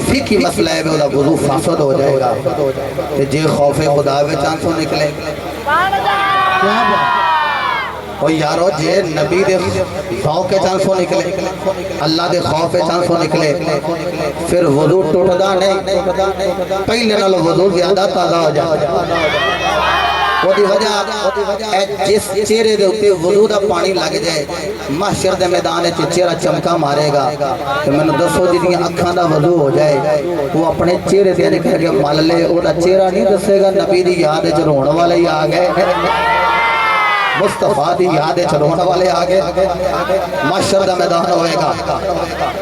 [SPEAKER 1] فکری مسئلہ ہے وہ دا وضو فاسد ہو جائے گا جے خوف خدا وے چانسوں نکلے کیا بات اور یارو جے نبی دے خوف کے چانسوں نکلے اللہ دے خوف کے چانسوں نکلے پھر وضو ٹوٹدا نہیں پہلے نالوں وضو زیادہ تازہ ہو جائے وہ دی وجہ جس چہرے دے اوپر وضو دا پانی لگ جائے محشر دے میدان وچ چہرہ چمکا مارے گا تے مینوں دسو جدیاں اکھاں دا وضو ہو جائے وہ اپنے چہرے تے نکل کے مل لے او دا چہرہ نہیں دسے گا نبی دی یاد وچ رون والے ہی آ گئے مصطفیٰ دی یاد چلونا والے آگے محشر دا میدان ہوئے گا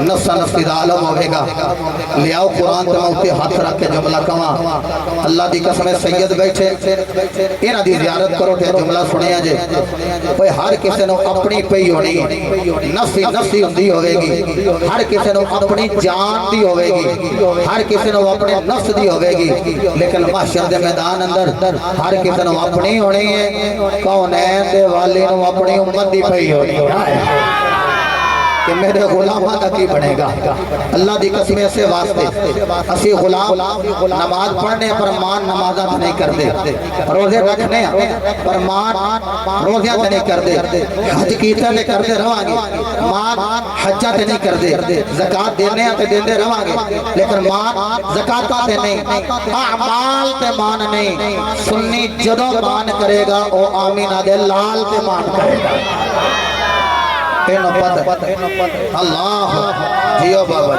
[SPEAKER 1] نفسا نفسی دا عالم ہوئے گا لیاؤ قرآن تے موتی ہاتھ رکھ کے جملہ کما اللہ دی قسم سید بیٹھے اینا دی زیارت کرو تے جملہ سنیا جے وہ ہر کسی نے اپنی پئی ہونی نفسی نفسی ہندی ہوئے گی ہر کسی نے اپنی جان دی ہوئے گی ہر کسی نے اپنے نفس دی ہوئے گی لیکن محشر دے میدان اندر ہر کسی نے اپنی ہونی ہے کون ہے دے والے نو اپنی امت دی پئی ہونی ہے کہ میرے غلامہ کا کی بنے گا اللہ دی قسم سے واسطے اسی غلام نماز پڑھنے پر مان نمازہ نہیں کر دے روزے رکھنے پر مان روزیاں نہیں کر دے حج کیتا نہیں کر دے رواں گے مان حجہ نہیں کر دے زکاة دینے تے دیندے رواں گے لیکن مان زکاة تے نہیں اعمال تے مان نہیں سنی جدو مان کرے گا او آمینہ دے لال تے مان کرے گا اینو پتہ اللہ جیو بابا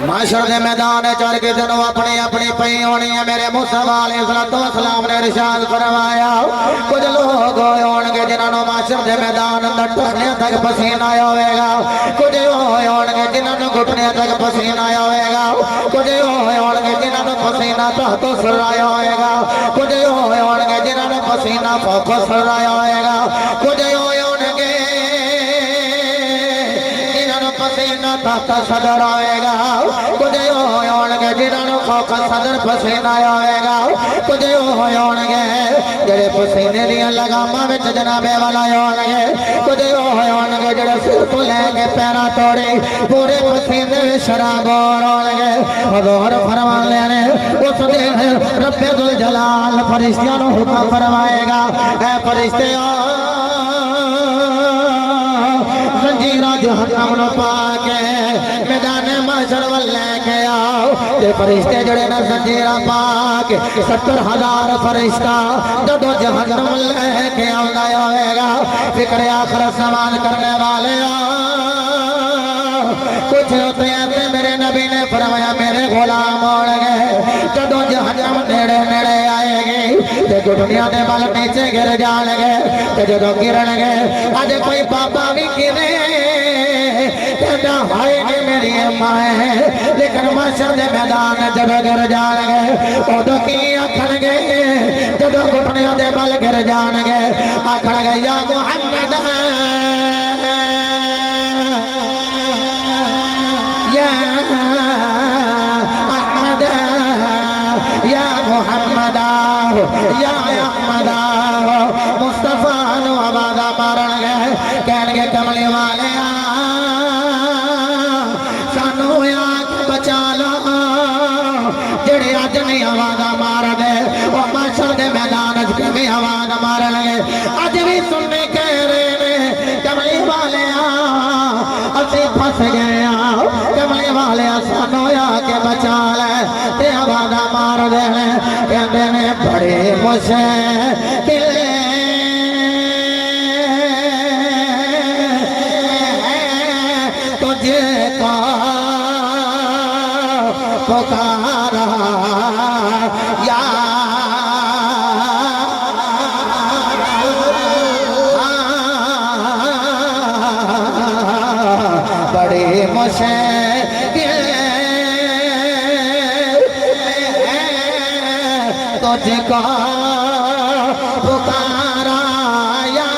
[SPEAKER 1] معاشر دے میدان چڑھ کے جنو اپنی اپنی پئی ہونی ہے میرے مصطفیٰ علیہ السلام نے ارشاد فرمایا کچھ لوگ ہون گے جنہاں نو معاشر دے میدان اندر ٹخنے تک پسینہ آیا ہوئے گا کچھ ہون گے جنہاں نو گھٹنے تک پسینہ آیا ہوئے گا کچھ ہون گے جنہاں نو پسینہ تحت سر آیا ہوئے گا کچھ ہون گے جنہاں نو پسینہ فوق سر آیا ہوئے گا کچھ پسینہ تحت صدر آئے گا کچھ ہون گے جنہوں فوق صدر پسینہ آئے گا کچھ ہون گے جڑے پسینے دیا لگامہ وچ جنابے والا ہون گے کچھ ہون گے جڑے سر تو لے کے پیرا توڑے پورے پسینے شراب ہون گے حضور فرمان لینے اس دن رب ذوالجلال فرشتیاں نو حکم فرمائے گا اے فرشتے زنجیرہ جہنم نو پاکے میدان محشر واللے کے آؤ تے فرشتے جڑے نا زنجیرہ پاکے 70,000 فرشتہ جدو جہنم لے کے آؤں ہوئے گا فکر آخرت سامان کرنے والے کچھ ہوتے ہیں میرے نبی نے فرمایا میرے غلام ہوڑ گئے جدو جہنم نیڑے نیڑے آئے گی تے گھٹنیاں دے بل نیچے گر جان گے تے جدو گرن گے آج کوئی پاپا بھی گرے کہتا ہائے نے میری اماں ہے لیکن محشر دے میدان جب گر جان گے ادو کی آکھن گے جدو گھٹنیاں دے بل گر جان گے آکھن گے یا محمد یا احمد یا محمد یا احمد مصطفیٰ نو آوازہ مارن گے کہن گے کملی والے سانو آنکھ بچا لو جڑے آج نہیں آوازہ مار دے بچا لے تے آوازہ مار دینے کہندے نے بڑے مشکل تجھے کا پکارا یا بڑے مشکل تجھ کو پکارا یا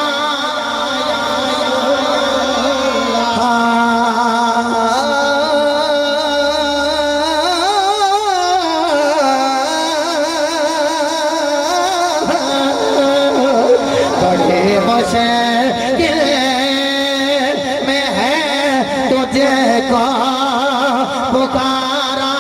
[SPEAKER 1] بڑے مشکل میں ہے تجھے کو پکارا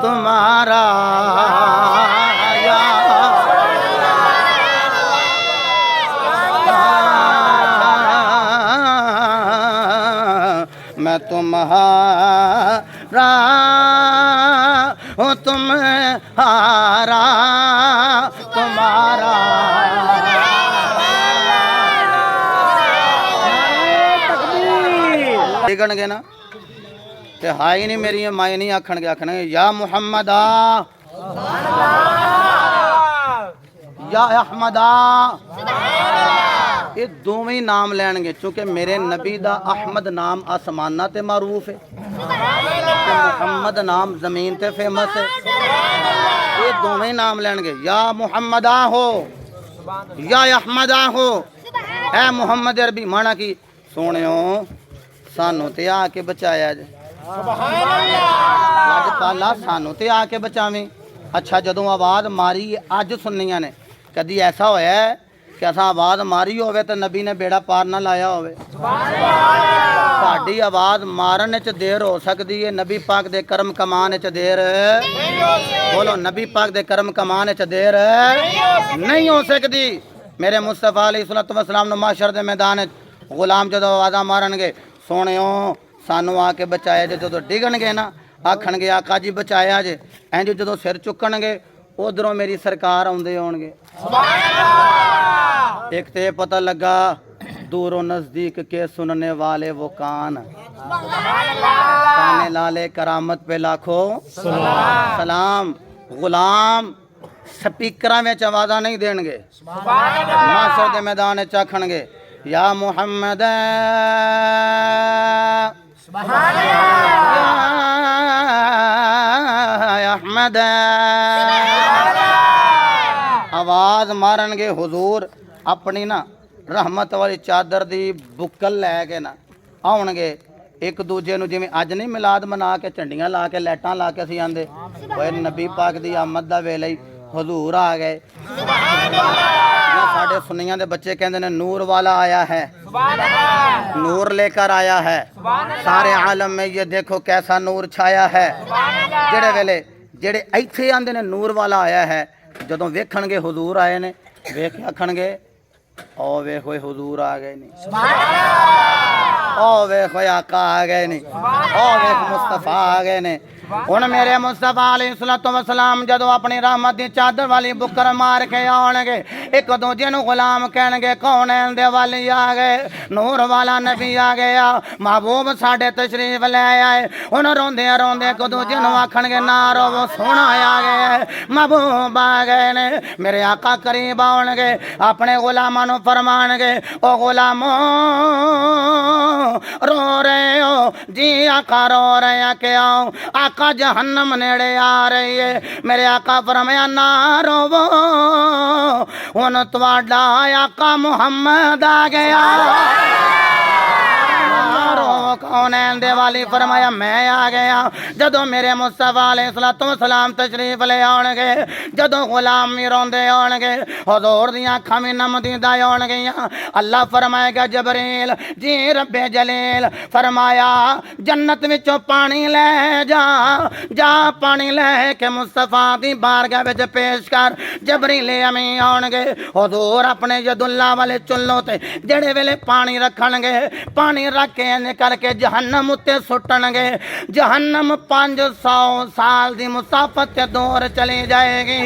[SPEAKER 1] تمہارا میں تمہارا ہوں تمہارا تمہارا ٹھیکن گے نا تے ہائی نہیں میری مائی نہیں آکھن گے یا محمد یا احمد یہ دوویں نام لین گے چونکہ میرے نبی دا احمد نام آسمانہ تے معروف ہے تے محمد نام زمین تے فیمس ہے یہ دوویں نام لین گے یا محمد ہو یا احمد ہو اے محمد عربی مانا کی سونیوں سانو تے آ کے بچایا جائے اج پالا سانو تے آ کے بچاویں اچھا جدوں آواز ماری اج سننیاں نے کدی ایسا ہویا ہے کہ اساں آواز ماری ہوئے تو نبی نے بیڑا پار نہ لایا ہوئے ساڈی آواز مارن وچ دیر ہو سکدی ہے نبی پاک دے کرم کمان وچ دیر بولو نبی پاک دے کرم کمان وچ دیر نہیں ہو سکدی میرے مصطفیٰ علیہ الصلوۃ والسلام نو معاشر دے میدان وچ غلام جدوں آوازاں مارن گے سونیوں سانو آ کے بچایا جے جدوں ڈگن گے نا آکھن گے آقا جی بچایا جے اینج جدوں سر چکن گے ادھروں میری سرکار آندے ہون گے ایک تے پتہ لگا دور و نزدیک کے سننے والے وہ کان کانے لالے کرامت پہ لاکھوں سلام غلام سپیکراں وچ آوازاں نہیں دین گے معاشر دے میدان وچ آکھن گے یا محمد یا احمد آواز مارن گے حضور اپنی نا رحمت والی چادر دی بکل لے کے نا آن گے ایک دوجے نو جویں اج نہیں میلاد منا کے جھنڈیاں لا کے لائٹاں لا کے اسی آندے اوے نبی پاک دی آمد دا ویلے حضور آ گئے ساڈے سنیاں دے بچے کہندے نے نور والا آیا ہے نور لے کر آیا ہے سارے عالم میں یہ دیکھو کیسا نور چھایا ہے جڑے ویلے جڑے ایتھے آندے نے نور والا آیا ہے جدوں ویکھن گے حضور آئے نے ویکھ کے آکھن گے او ویکھ ہوئے حضور آ گئے نہیں او ویکھ ہوئے آقا آ گئے نہیں او ویکھ مصطفیٰ آ گئے نے ہن میرے مصطفیٰ علیہ الصلوۃ والسلام جدوں اپنی رحمت دی چادر والی بکر مار کے آن گے ایک دوجے نو غلام کہن گے کون دے والی آ گئے نور والا نبی آ گیا محبوب ساڈے تشریف لے آئے ہن روندے روندے ایک دوجے نو آکھن گے نہ رو سونا آ گیا محبوب آ گئے نے میرے آقا قریب آن گے اپنے غلاماں نو فرمان گے او غلامو رو رہے ہو جی آقا رو رہے ہیں کہ آؤ آقا جہنم نیڑے آ رہی ہے میرے آقا فرمایا نہ روو ہن تواڈا آقا محمد آ گیا
[SPEAKER 3] کونین دے والی فرمایا میں آ گیا جدوں میرے مصطفیٰ علیہ السلام تشریف لے آن گے جدوں غلام بھی روندے آن گے حضور دیاں اکھاں وی نمدیاں آن گئیاں اللہ فرمائے گا جبریل جی رب جلیل فرمایا جنت وچوں پانی لے جا پانی لے کے مصطفیٰ دی بارگاہ وچ پیش کر جبریل امی آن گے حضور اپنے ید اللہ والے چلو تے جڑے ویلے پانی رکھن گے پانی رکھ کے انج کر کے جہنم اتے سٹن گے جہنم 500 سال دی مسافت تے دور چلی جائے گی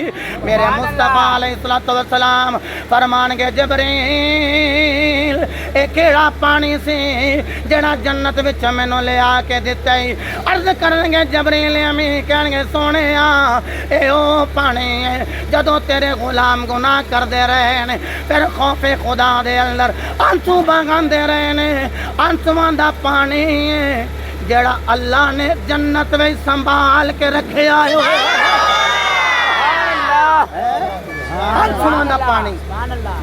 [SPEAKER 3] میرے مصطفیٰ علیہ السلام فرمان گے جبریل اے کیڑا پانی سی جڑا جنت وچ مینوں لے آ کے دتا ہی عرض کرن گے جبریل امی کہن گے سونیا اے او پانی ہے جدوں تیرے غلام گناہ کردے رہے نے پھر خوف خدا دے اندر آنسو بہاندے رہے نے آنسواں دا پانی ہے جڑا اللہ نے جنت وچ سنبھال کے رکھیا ہے آنسواں دا پانی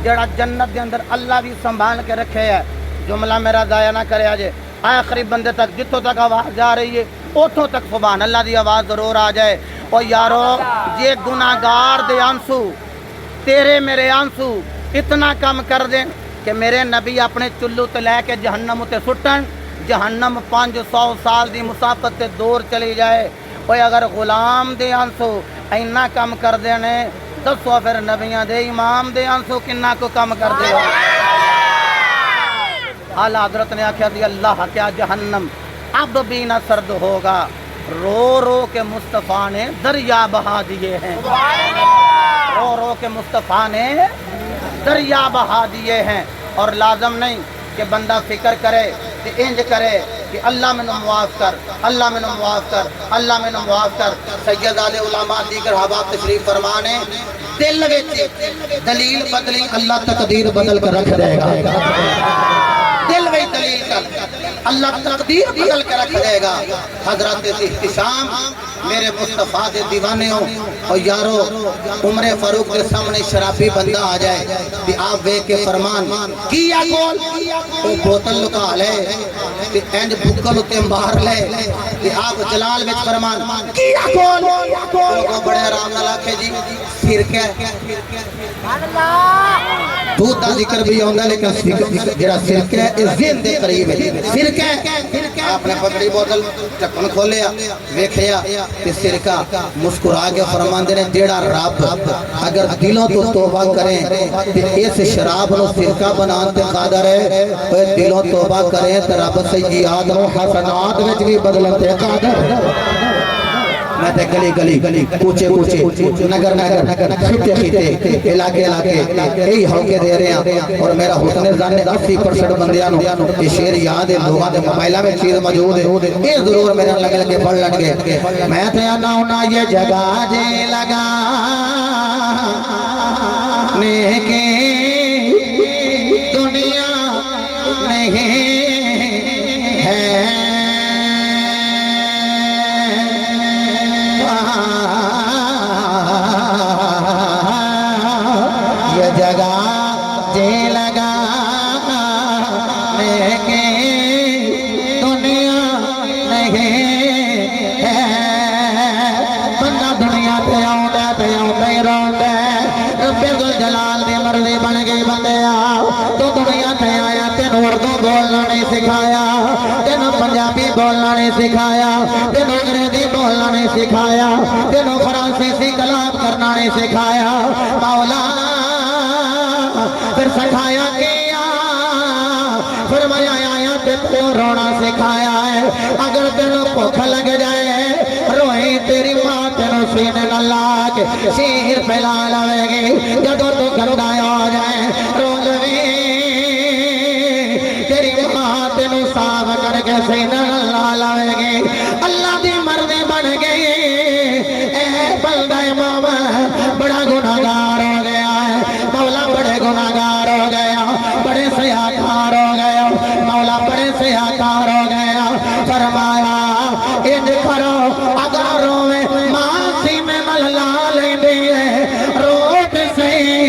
[SPEAKER 3] جڑا جنت دے اندر اللہ بھی سنبھال کے رکھے ہے جملہ میرا ضائع نہ کرے آجے آخری بندے تک جتوں تک آواز جا رہی ہے اتوں تک سبحان اللہ دی آواز ضرور آ جائے اور یارو یہ گناہگار دے آنسو تیرے میرے آنسو اتنا کم کر دیں کہ میرے نبی اپنے چلو تے لے کے جہنم تے سٹن جہنم 500 سال دی مسافت تے دور چلی جائے کوئی اگر غلام دے آنسو اینا کم کر دینے دسو پھر نبیاں دے امام دے آنسو کننا کو کم کر دے اعلی حضرت نے آکھیا دی اللہ کیا جہنم اب بھی نہ سرد ہوگا رو رو کے مصطفیٰ نے دریا بہا دیے ہیں رو رو کے مصطفیٰ نے دریا بہا دیے ہیں اور لازم نہیں کہ بندہ فکر کرے کہ انج کرے کہ اللہ میں معاف کر اللہ میں معاف کر اللہ میں معاف کر سید علیہ علماء دیگر حباب تشریف فرمانے دل وچ دلیل بدلی اللہ تقدیر بدل کر رکھ دے گا دل وچ دلیل کر اللہ تقدیر بدل کر رکھ دے گا حضرت احتشام میرے مصطفیٰ دے دیوانے ہو اور یارو عمر فاروق کے سامنے شرابی بندہ آ جائے کہ آپ وے کے فرمان کیا کول وہ بوتل لکا لے کہ اینج بکل اتے مار لے کہ آپ جلال وچ فرمان کیا کول لوگوں بڑے آرام نہ لاکھے جی سرکہ دودھ دا ذکر بھی ہوندہ لیکن جڑا سرکہ اس ذہن دے قریب ہے سرکہ آپ نے پکڑی بوتل ٹکن کھولیا ویکھیا کہ سرکہ مسکرا کے فرمان دینے جیڑا رب اگر دلوں تو توبہ کریں کہ اس شراب نو سرکہ بنانتے قادر ہے وہ دلوں توبہ کریں تو رب سیئیات و حسنات وچ بھی بدلتے قادر میں تے گلی کوچے نگر خطے علاقے یہی ہوکے دے رہے ہیں اور میرا حسن زن 80% بندیاں نو یہ شعر یاد ہے لوگاں دے موبائلاں میں چیز موجود ہے یہ ضرور میرے لگے پڑھ لگے میں تے آنا ہونا یہ جگہ جے لگا نیکی دنیا نہیں ہے یہ جگہ جے لگا لیکن دنیا نہیں ہے بندہ دنیا پہ آؤں روندہ رب جلال دی مرضی بن گئی بندے آؤ تو دنیا پہ آیا تینوں اردو بولنا نہیں سکھایا تینوں پنجابی بولنا نہیں سکھایا تینوں انگریزی بولنا نہیں سکھایا تینوں فرانسیسی کلام کرنا نہیں سکھایا مولا پھر سکھایا کیا فرمایا آیا تو رونا سکھایا ہے اگر تینوں بھوک لگ جائے روئی تیری ماں تینوں سینے نہ لاگ شیر پھیلا لوے گی جدو تو گھردا ہو جائے رو لوے تیری ماں تینوں صاف کر کے سینے نہ لاوے گی اللہ دی مرضی بن گئی اے بندہ مولا بڑا گناہگار ہو گیا ہے مولا بڑے گناہگار ہو گیا بڑے سیاکار ہو گیا مولا بڑے سیاکار ہو گیا فرمایا انج کرو اگر روے ماسی میں مللا لیندی ہے روٹ صحیح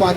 [SPEAKER 1] 5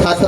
[SPEAKER 1] 7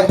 [SPEAKER 1] 8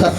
[SPEAKER 1] 7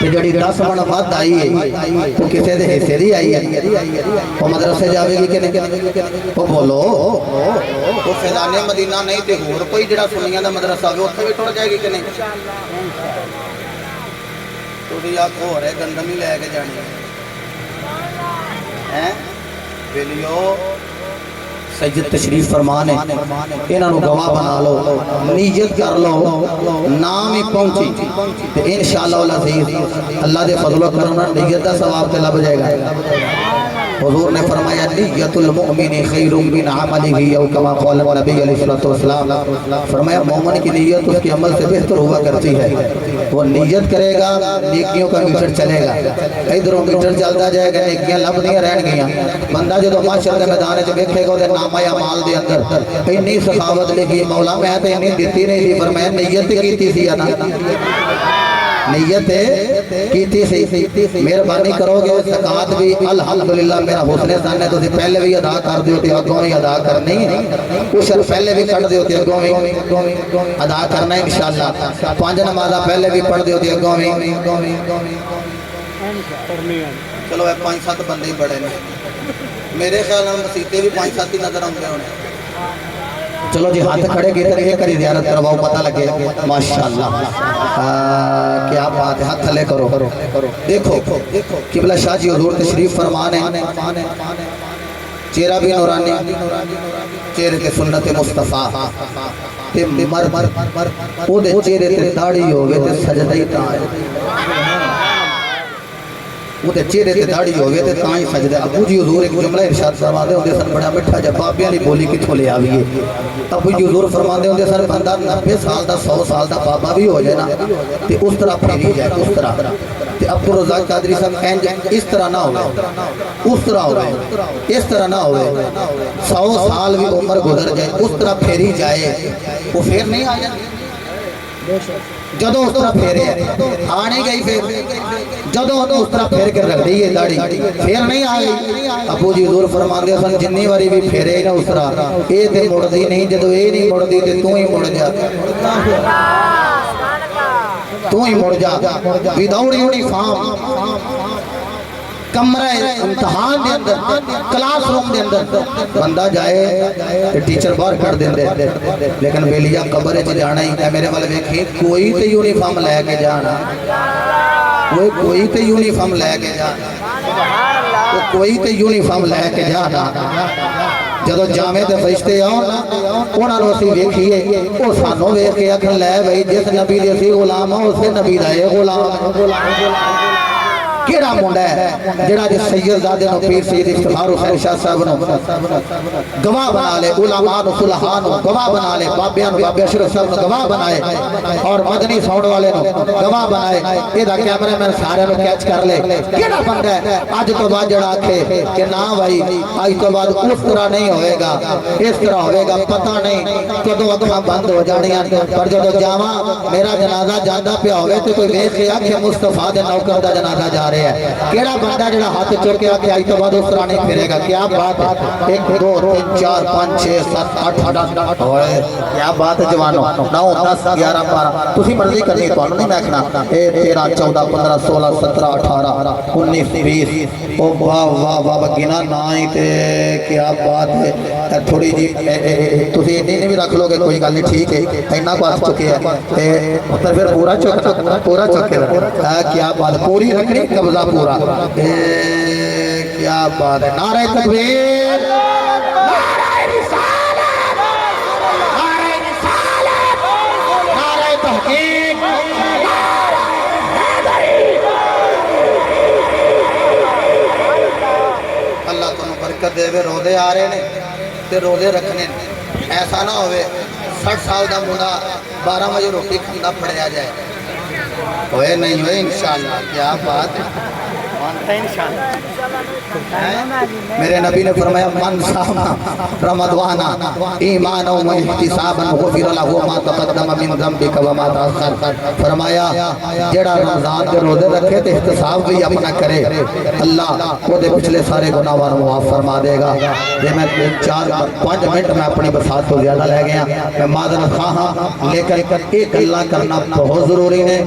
[SPEAKER 1] تے جڑی 10 من ود آئی ہے وہ کسے دے حصے دی آئی ہے وہ مدرسے جاوے گی کہ نہیں وہ بولو وہ فیضان مدینہ نہیں تے ہور کوئی جڑا سنیاں دا مدرسہ ہوے اوتھے بھی ٹر جائے گی کہ نہیں تسی آکھو ہو رہے گندم ہی لے کے جانی ہیں بیلیو سید تشریف فرمان ہے انہاں نو گواہ بنا لو نیت کر لو نام ہی پہنچی تے انشاءاللہ العزیز اللہ دے فضل و کرم نال نیت دا ثواب تے لب جائے گا حضور نے فرمایا نیت المؤمن خیر من عملہ او کما قال نبی علیہ الصلوۃ والسلام فرمایا مومن کی نیت اس کے عمل سے بہتر ہوا کرتی ہے وہ نیت کرے گا نیکیوں کا میٹر چلے گا ادھروں میٹر چلتا جائے گا نیکیاں لب نہیں رہن گیاں بندہ جدوں معاشر دے میدان وچ ویکھے گا اودے نامہ اعمال دے اندر اتنی سخاوت لکھی مولا میں تے اتنی دتی نہیں سی فرمایا نیت کیتی سی نا نیت کیتی سی مہربانی کرو گے زکات بھی الحمدللہ میرا حسن ظن ہے تسی پہلے بھی ادا کر دیو تے اگوں بھی ادا کرنی ہے عشر پہلے بھی کٹ دیو تے اگوں بھی ادا کرنا ہے انشاءاللہ 5 نمازاں پہلے بھی پڑھ دیو تے اگوں بھی چلو اے 5-7 بندے ہی بڑے نے میرے خیال نال مسیتے بھی 5-7 ہی نظر آندے ہونے چلو جی ہاتھ کھڑے کی طرح یہ کری زیارت کرواؤ پتہ لگے ماشاءاللہ کیا بات ہے ہاتھ تھلے کرو دیکھو قبلہ شاہ جی حضور تشریف فرمان ہے چہرہ بھی نورانی چہرے تے سنت مصطفیٰ تے مرد او دے چہرے تے داڑھی ہوگے تے سجدہ ہی تاں وہ تے چہرے تے داڑھی ہوگے تے تاں ہی سجدہ ابو جی حضور ایک جملہ ارشاد فرماندے ہوندے سن بڑا میٹھا جا بابیاں دی بولی کتھوں لے آویے ابو جی حضور فرماندے ہوندے سن بندہ 90 سال دا 100 سال دا بابا بھی ہو جائے نا تے اس طرح پھیری جائے اس طرح تے عبدالرزاق قادری صاحب کہیں اس طرح نہ ہوئے اس طرح ہوئے اس طرح نہ ہوئے 100 سال بھی عمر گزر جائے اس طرح پھیری جائے وہ پھر نہیں آیا جدوں اس طرح پھیرے آنے گئی پھر جدوں اس طرح پھیر کے رکھ دی ہے داڑھی پھر نہیں آئی ابو جی حضور فرماندے سن جنی واری بھی پھیرے نا اس طرح اے تے مڑ دی نہیں جدوں اے نہیں مڑ دی تے تو ہی مڑ جا تو ہی مڑ جا وداؤٹ یونیفارم کمرہ امتحان دے اندر کلاس روم دے اندر بندہ جائے ٹیچر باہر کر دیندے لیکن بیلیا قبر وچ جانا ہی ہے میرے والے ویکھی کوئی تے یونیفارم لے کے جانا کوئی تے یونیفارم لے کے جانا کوئی تے یونیفارم لے کے جانا جدو جامع تے فرشتے آؤ انہاں نوں اسی ویکھیے او سانوں ویکھ کے آکھن لے بھائی جس نبی دے اسی غلام ہاں اس نبی دا اے غلام کیڑا منڈا ہے جڑا جس سید زادے نو پیر سید افتخار حسین شاہ صاحب نو گواہ بنا لے علماء نو صلحاء نو گواہ بنا لے بابیاں نو بابی اشرف صاحب نو گواہ بنائے اور مدنی ساؤنڈ والے نو گواہ بنائے اے دا کیمرہ مین سارے نو کیچ کر لے کیڑا بندہ ہے اج تو بعد جڑا آکھے کہ نا بھائی اج تو بعد اس طرح نہیں ہوئے گا اس طرح ہوئے گا پتہ نہیں کدوں اکھاں بند ہو جانیاں پر جدوں جاواں میرا جنازہ جاندا پیا ہوے تے کوئی ویکھ کے آکھے مصطفیٰ دے نوکر دا جنازہ جا رہا ہے کیڑا بندہ جڑا ہاتھ چوکے آ کے آج تو بعد اس طرح نہیں پھرے گا کیا بات ہے 1 2 3 4 5 6 7 8 10 ہوئے کیا بات ہے جوانو 9 10 11 12 تسی مرضی کرنی تانوں نہیں میں کہنا اے 13 14 15 16 17 18 19 20 او واہ واہ واہ گنا نہ ہی تے کیا بات ہے تھوڑی جی تسی اتنی نہیں بھی رکھ لو گے کوئی گل نہیں ٹھیک ہے اینا کو آ چکے ہیں تے پھر پورا چکے کیا بات پوری رکھنی قبضہ پورا کیا بات ہے نعرہ تکبیر نعرہ رسالت نعرہ رسالت نعرہ تحقیق نعرہ حیدری اللہ تمہیں برکت دے روزے آ رہے ہیں تے روزے رکھنے ایسا نہ ہوئے 60 سال دا منڈا 12 بجے روٹی کھانا پڑیا جائے ہوئے نہیں ہوئے انشاءاللہ کیا بات ہے میرے نبی نے فرمایا من صام رمضان ایمانا و احتسابا غفر له ما تقدم من ذنبك وما تاخر فرمایا جڑا رمضان کے روزے رکھے تے احتساب بھی اپنا کرے اللہ وہ دے پچھلے سارے گناہوں کو معاف فرما دے گا یہ میں 4-5 منٹ میں اپنی بساط تو زیادہ لے گیا میں معذرت خواہ ہاں لیکن ایک اللہ کرنا بہت ضروری ہے